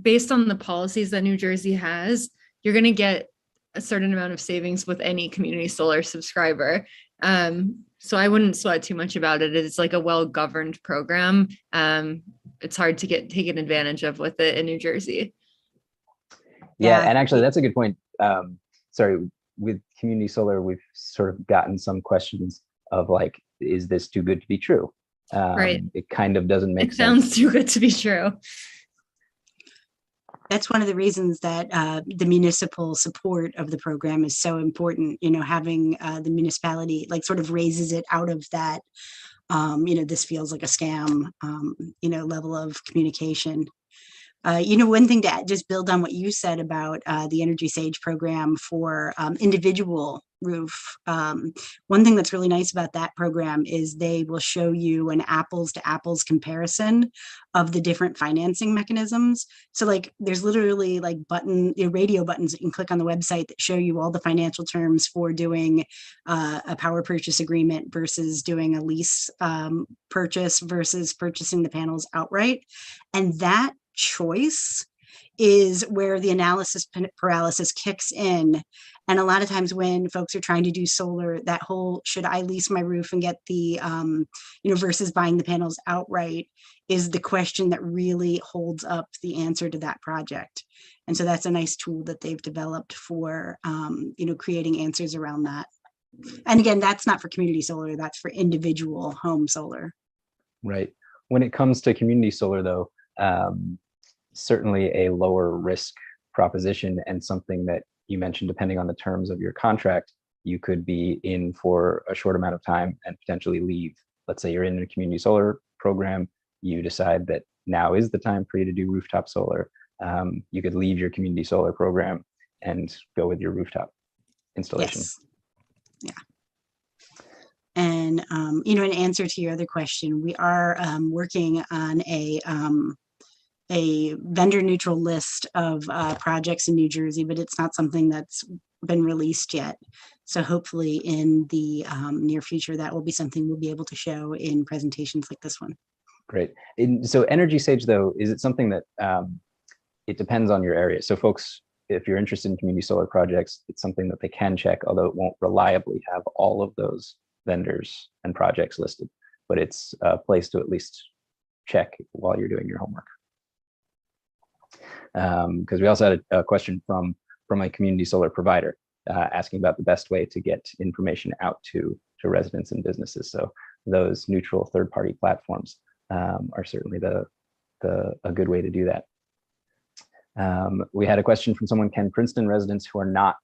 based on the policies that New Jersey has, you're going to get a certain amount of savings with any community solar subscriber. So I wouldn't sweat too much about it. It's like a well-governed program. It's hard to get taken advantage of with it in New Jersey. Yeah, Yeah. and actually that's a good point. Sorry, with community solar, we've sort of gotten some questions of like, is this too good to be true? Right. It kind of doesn't make It sense. sounds too good to be true. That's one of the reasons that the municipal support of the program is so important. You know, having the municipality like sort of raises it out of that, you know, this feels like a scam, you know, level of communication. You know, one thing to just build on what you said about the Energy Sage program for individual roof. One thing that's really nice about that program is they will show you an apples to apples comparison of the different financing mechanisms. So like there's literally like radio buttons that you can click on the website that show you all the financial terms for doing a power purchase agreement versus doing a lease purchase versus purchasing the panels outright. And that choice is where the analysis paralysis kicks in. And a lot of times when folks are trying to do solar, that whole should I lease my roof and get the you know, versus buying the panels outright is the question that really holds up the answer to that project. And so that's a nice tool that they've developed for you know, creating answers around that. And again, that's not for community solar, that's for individual home solar. Right. When it comes to community solar though, certainly a lower risk proposition and something that you mentioned, depending on the terms of your contract, you could be in for a short amount of time and potentially leave. Let's say you're in a community solar program, you decide that now is the time for you to do rooftop solar. You could leave your community solar program and go with your rooftop installation. Yes. Yeah. And, you know, in answer to your other question, we are working on a vendor neutral list of projects in New Jersey, but it's not something that's been released yet. So hopefully in the near future, that will be something we'll be able to show in presentations like this one. Great. So Energy Sage though, is it something that it depends on your area? So folks, if you're interested in community solar projects, it's something that they can check, although it won't reliably have all of those vendors and projects listed, but it's a place to at least check while you're doing your homework. Because we also had a question from a community solar provider asking about the best way to get information out to residents and businesses. So those neutral third-party platforms are certainly a good way to do that. We had a question from someone, can Princeton residents who are not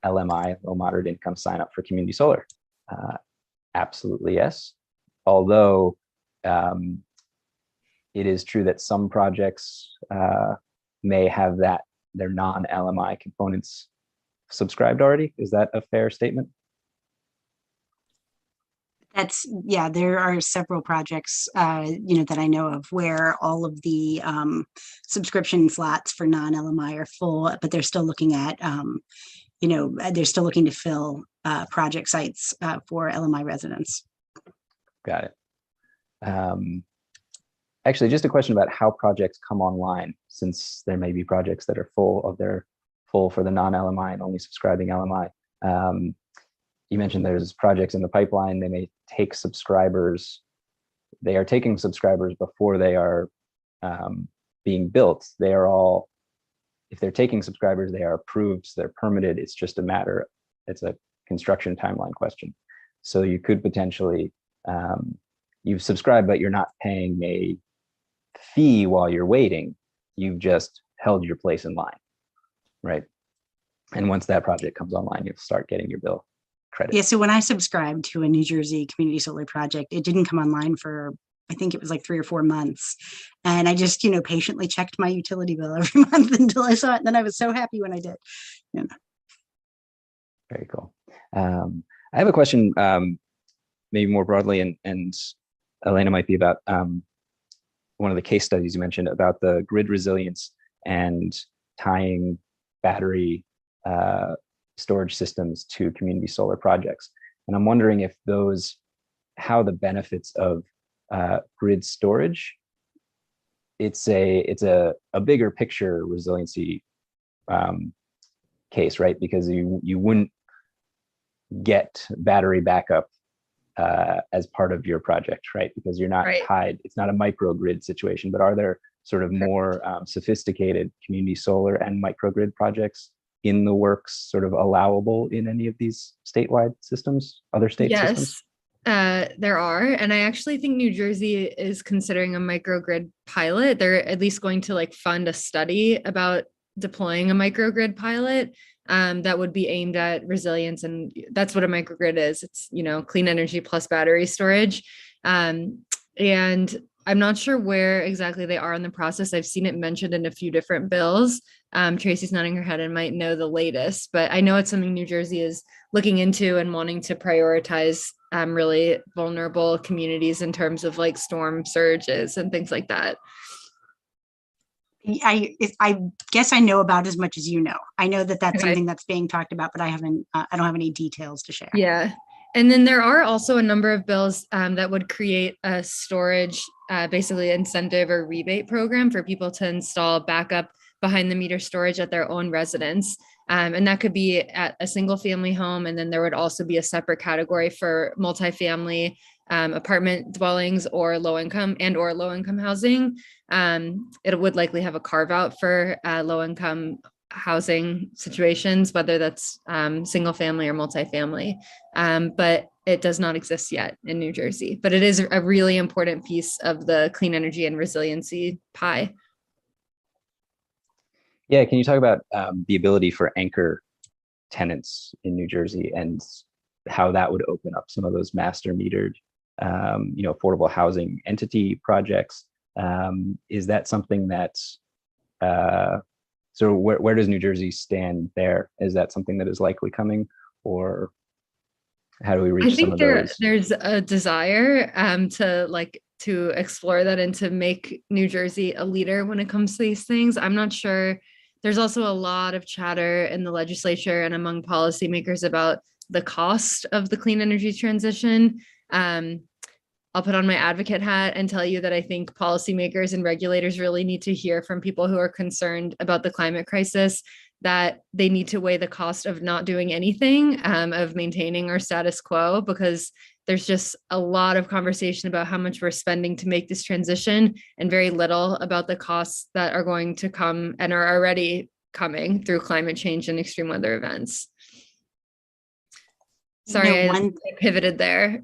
LMI, low moderate income, sign up for community solar? Absolutely yes. Although it is true that some projects may have their non-LMI components subscribed already. Is that a fair statement? Yeah, there are several projects, you know, that I know of where all of the subscription slots for non-LMI are full, but they're still looking at, you know, they're still looking to fill project sites for LMI residents. Got it. Actually, just a question about how projects come online, since there may be projects that are full for the non-LMI and only subscribing LMI. You mentioned there's projects in the pipeline. They may take subscribers. They are taking subscribers before they are being built. They are all, if they're taking subscribers, they are approved, so they're permitted. It's just a matter, it's a construction timeline question. So you could potentially, you've subscribed, but you're not paying a fee while you're waiting. You've just held your place in line, right? And once that project comes online, you'll start getting your bill credit. Yeah, so when I subscribed to a New Jersey community solar project, it didn't come online for, I think it was like 3 or 4 months. And I just, you know, patiently checked my utility bill every month until I saw it. And then I was so happy when I did. Yeah. Very cool. I have a question, maybe more broadly, and Elena might be about one of the case studies you mentioned about the grid resilience and tying battery storage systems to community solar projects. And I'm wondering if how the benefits of grid storage it's a bigger picture resiliency case, right? Because you wouldn't get battery backup as part of your project, right? Because you're not tied. It's not a microgrid situation. But are there sort of more sophisticated community solar and microgrid projects in the works, sort of allowable in any of these statewide systems, other state systems? There are, and I actually think New Jersey is considering a microgrid pilot. They're at least going to like fund a study about deploying a microgrid pilot that would be aimed at resilience, and that's what a microgrid is. It's, you know, clean energy plus battery storage. And I'm not sure where exactly they are in the process. I've seen it mentioned in a few different bills. Tracy's nodding her head and might know the latest, but I know it's something New Jersey is looking into and wanting to prioritize really vulnerable communities in terms of like storm surges and things like that. I guess I know about as much as you know. I know that that's something that's being talked about, but I don't have any details to share. Yeah. And then there are also a number of bills that would create a storage, basically incentive or rebate program for people to install backup behind the meter storage at their own residence. And that could be at a single family home. And then there would also be a separate category for multifamily apartment dwellings or low income housing. It would likely have a carve out for low income housing situations, whether that's single family or multifamily. But it does not exist yet in New Jersey, but it is a really important piece of the clean energy and resiliency pie. Yeah, can you talk about the ability for anchor tenants in New Jersey and how that would open up some of those master metered, affordable housing entity projects? Is that something that's so where does New Jersey stand there? Is that something that is likely coming, or how do we reach some of those? There's a desire to explore that and to make New Jersey a leader when it comes to these things. I'm not sure. There's also a lot of chatter in the legislature and among policymakers about the cost of the clean energy transition. I'll put on my advocate hat and tell you that I think policymakers and regulators really need to hear from people who are concerned about the climate crisis, that they need to weigh the cost of not doing anything, of maintaining our status quo, because there's just a lot of conversation about how much we're spending to make this transition and very little about the costs that are going to come and are already coming through climate change and extreme weather events. Sorry, I pivoted there.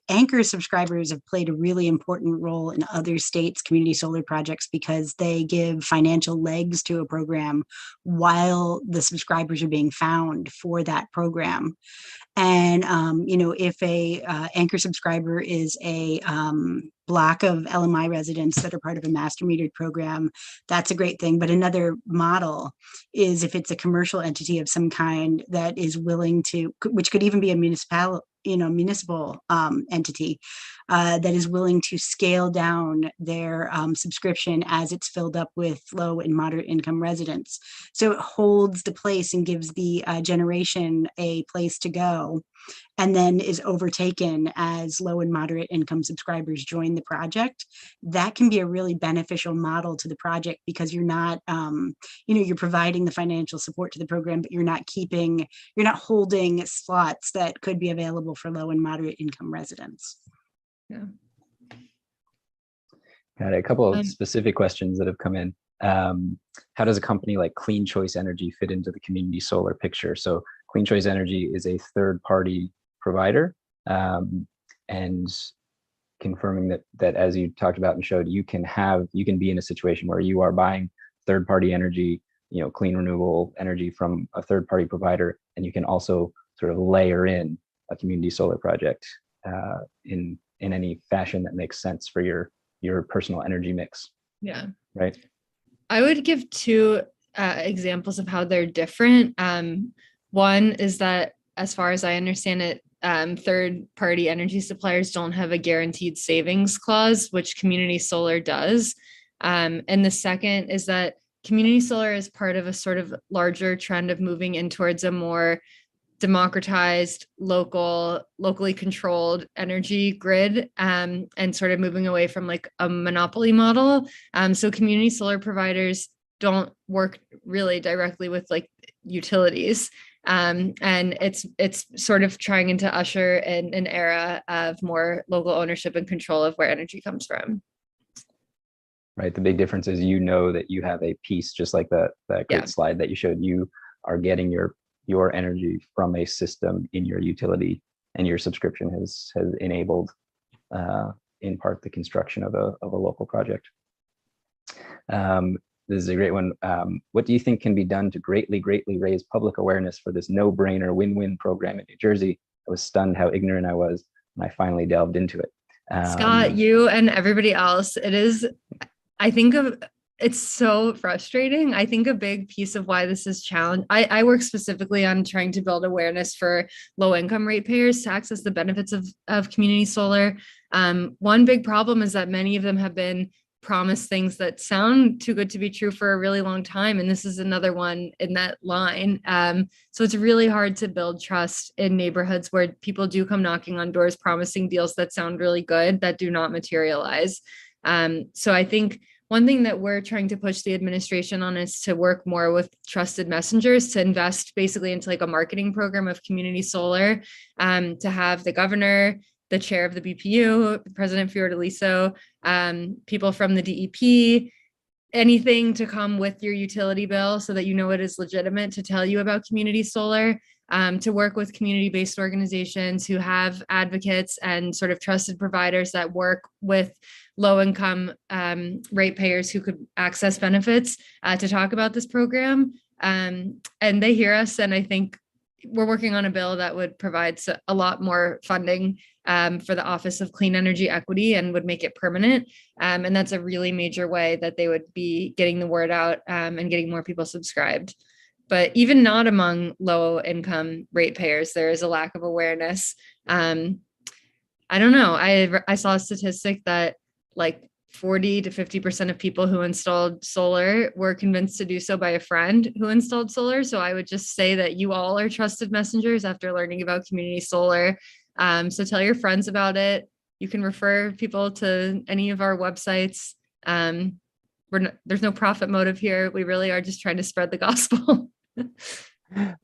Anchor subscribers have played a really important role in other states' community solar projects because they give financial legs to a program while the subscribers are being found for that program. And, if a anchor subscriber is a block of LMI residents that are part of a master metered program, that's a great thing. But another model is if it's a commercial entity of some kind that is willing to, which could even be a municipal entity that is willing to scale down their subscription as it's filled up with low and moderate income residents. So it holds the place and gives the generation a place to go, and then is overtaken as low and moderate income subscribers join the project. That can be a really beneficial model to the project because you're not, you're providing the financial support to the program, but you're not holding slots that could be available for low and moderate income residents. Yeah. Got a couple of specific questions that have come in. How does a company like Clean Choice Energy fit into the community solar picture? So Clean Choice Energy is a third-party provider, and confirming that as you talked about and showed, you can be in a situation where you are buying third-party energy, clean renewable energy from a third-party provider, and you can also sort of layer in a community solar project in any fashion that makes sense for your personal energy mix. Yeah. Right. I would give two examples of how they're different. One is that, as far as I understand it, third-party energy suppliers don't have a guaranteed savings clause, which community solar does. And the second is that community solar is part of a sort of larger trend of moving in towards a more democratized, locally controlled energy grid, and sort of moving away from like a monopoly model. So community solar providers don't work really directly with like utilities. And it's sort of trying to usher in an era of more local ownership and control of where energy comes from. Right. The big difference is, you know, that you have a piece, just like that great slide that you showed. You are getting your energy from a system in your utility, and your subscription has enabled in part the construction of a local project. This is a great one. What do you think can be done to greatly raise public awareness for this no-brainer win-win program in New Jersey? I was stunned how ignorant I was when I finally delved into it. Scott, you and everybody else, it's so frustrating. I think a big piece of why this is challenged, I work specifically on trying to build awareness for low income ratepayers to access the benefits of community solar. One big problem is that many of them have been promised things that sound too good to be true for a really long time. And this is another one in that line. So it's really hard to build trust in neighborhoods where people do come knocking on doors promising deals that sound really good that do not materialize. So I think one thing that we're trying to push the administration on is to work more with trusted messengers, to invest basically into like a marketing program of community solar, to have the governor, the chair of the BPU, President Fiordaliso, people from the DEP, anything to come with your utility bill so that you know it is legitimate to tell you about community solar, to work with community-based organizations who have advocates and sort of trusted providers that work with low-income ratepayers who could access benefits, to talk about this program. And they hear us, and I think we're working on a bill that would provide a lot more funding for the Office of Clean Energy Equity and would make it permanent. And that's a really major way that they would be getting the word out and getting more people subscribed. But even not among low income ratepayers, there is a lack of awareness. I don't know. I saw a statistic that like 40 to 50% of people who installed solar were convinced to do so by a friend who installed solar. So I would just say that you all are trusted messengers after learning about community solar. So tell your friends about it. You can refer people to any of our websites. There's no profit motive here. We really are just trying to spread the gospel.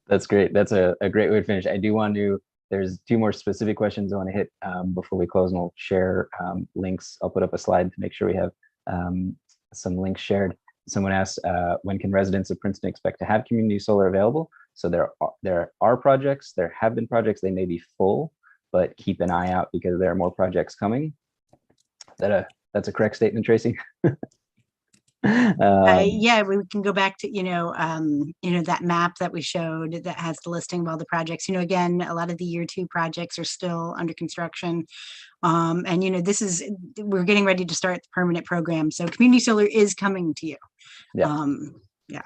That's great. That's a great way to finish. I do want to, there's two more specific questions I want to hit before we close, and we'll share links. I'll put up a slide to make sure we have some links shared. Someone asked, when can residents of Princeton expect to have community solar available? So there are projects, there have been projects, they may be full, but keep an eye out because there are more projects coming. That's a correct statement, Tracy? Yeah, we can go back to, that map that we showed that has the listing of all the projects. Again, a lot of the year 2 projects are still under construction. And, we're getting ready to start the permanent program. So community solar is coming to you. Yeah, yeah,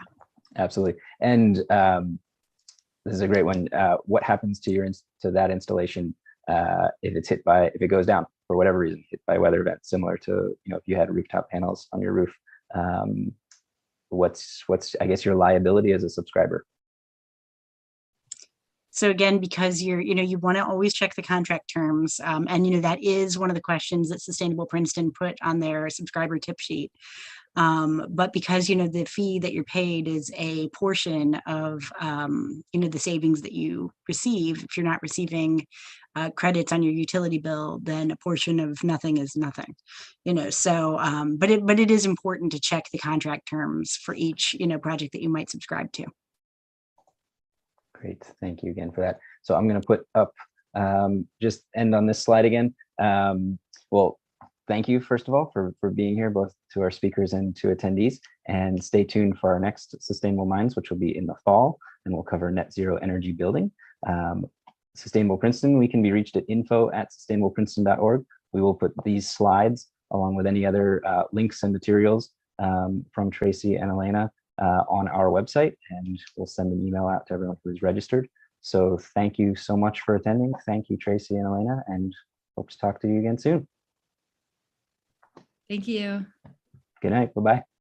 absolutely. And this is a great one. What happens to that installation if it goes down for whatever reason, hit by a weather event, similar to, if you had rooftop panels on your roof? What's I guess your liability as a subscriber? So again, because you want to always check the contract terms, and that is one of the questions that Sustainable Princeton put on their subscriber tip sheet. But because the fee that you're paid is a portion of the savings that you receive, if you're not receiving credits on your utility bill, then a portion of nothing is nothing. So but it is important to check the contract terms for each project that you might subscribe to. Great, thank you again for that. So I'm going to put up just end on this slide again. Well, thank you, first of all, for being here, both to our speakers and to attendees. And stay tuned for our next Sustainable Minds, which will be in the fall, and we'll cover net zero energy building. Sustainable Princeton, we can be reached at info@sustainableprinceton.org. We will put these slides along with any other links and materials from Tracy and Elena on our website, and we'll send an email out to everyone who's registered. So thank you so much for attending. Thank you, Tracy and Elena, and hope to talk to you again soon. Thank you. Good night. Bye-bye.